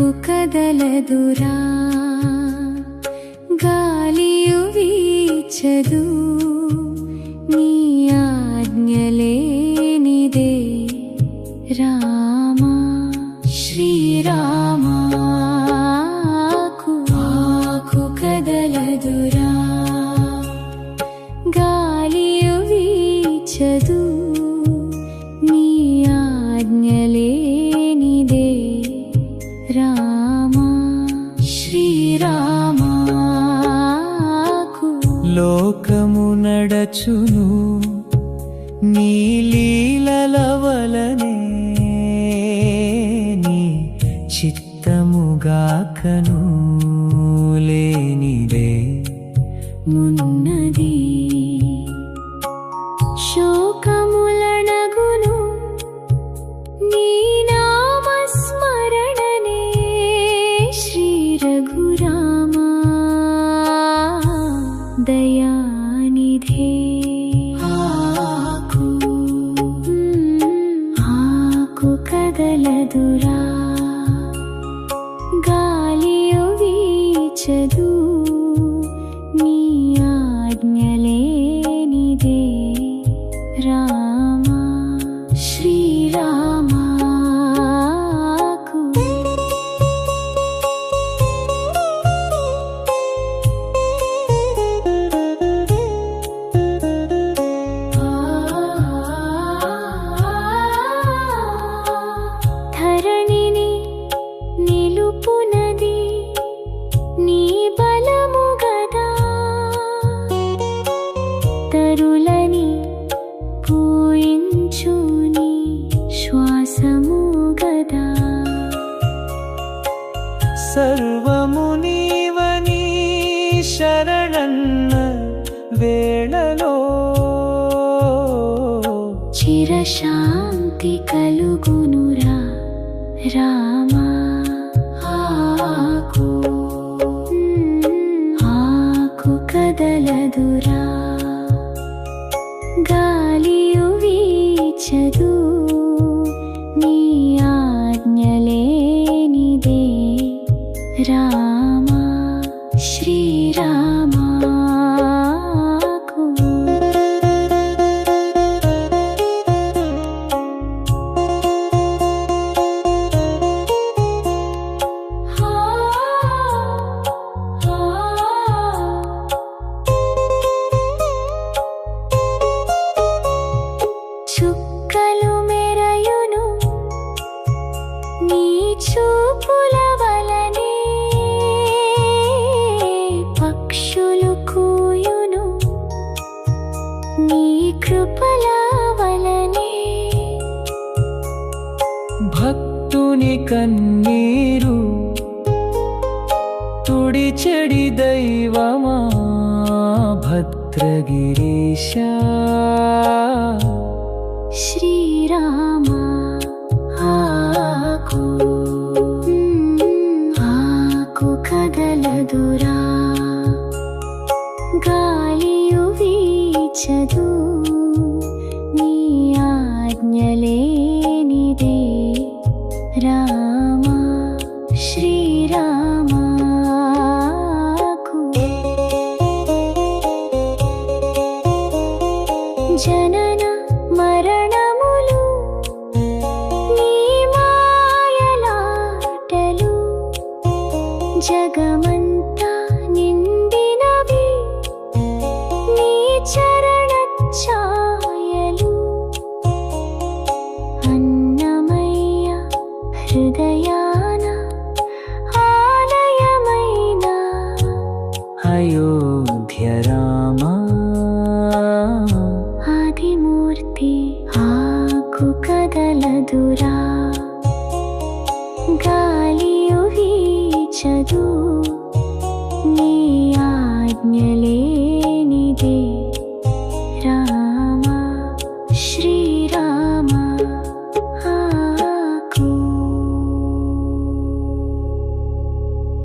ఆకు కదలదురా గాలియు వీచదు నీ ఆజ్ఞలేనిదే రామా శ్రీరామా ఆకు కదలదురా గాలియు వీచదు నీ ఆజ్ఞలేనిదే రామా శ్రీరామా లోకము నడచును నీ లీలల వలనే నీ చిత్తముగాకను లేనిదే మున్నది శోకములనగును నీ నామస్మరణనే శ్రీ రఘురామా దయానిధే ఆకు కదలదురా గాలియు వీచదు నీ ఆజ్ఞలేనిదే రామా శ్రీరామా ధరణిని నిలుపునది నీ బలము గదా తరులని పూయించు నీ శ్వాసము గదా సర్వము నీవని శరణన్న వేళలో చిరశాంతి కలుగునురా రామా ఆకు కదలదురా గాలియు వీచదు నీ ఆజ్ఞలేనిదే రామా శ్రీరామా చుక్కలు మెరయును నీ చూపుల వలనే పక్షులు కూయును నీ కృపల వలనే భక్తుని కన్నీరు తుడిచెడి దైవమా భద్రగిరీశా శ్రీరామా ఆకు కదలదురా గాలియు వీచదు నీ ఆజ్ఞలేనిదే రామా శ్రీరామా జనన మరణములు నీ మాయలాటలు జగమంతా నిండినవి నీ చరణ ఛాయలు అన్నమయ్య హృదయాన ఆలయమైన అయోధ్య రామా ఆదిమూర్తి ఆకు కదలదురా గాలియు వీచదు నీ ఆజ్ఞలే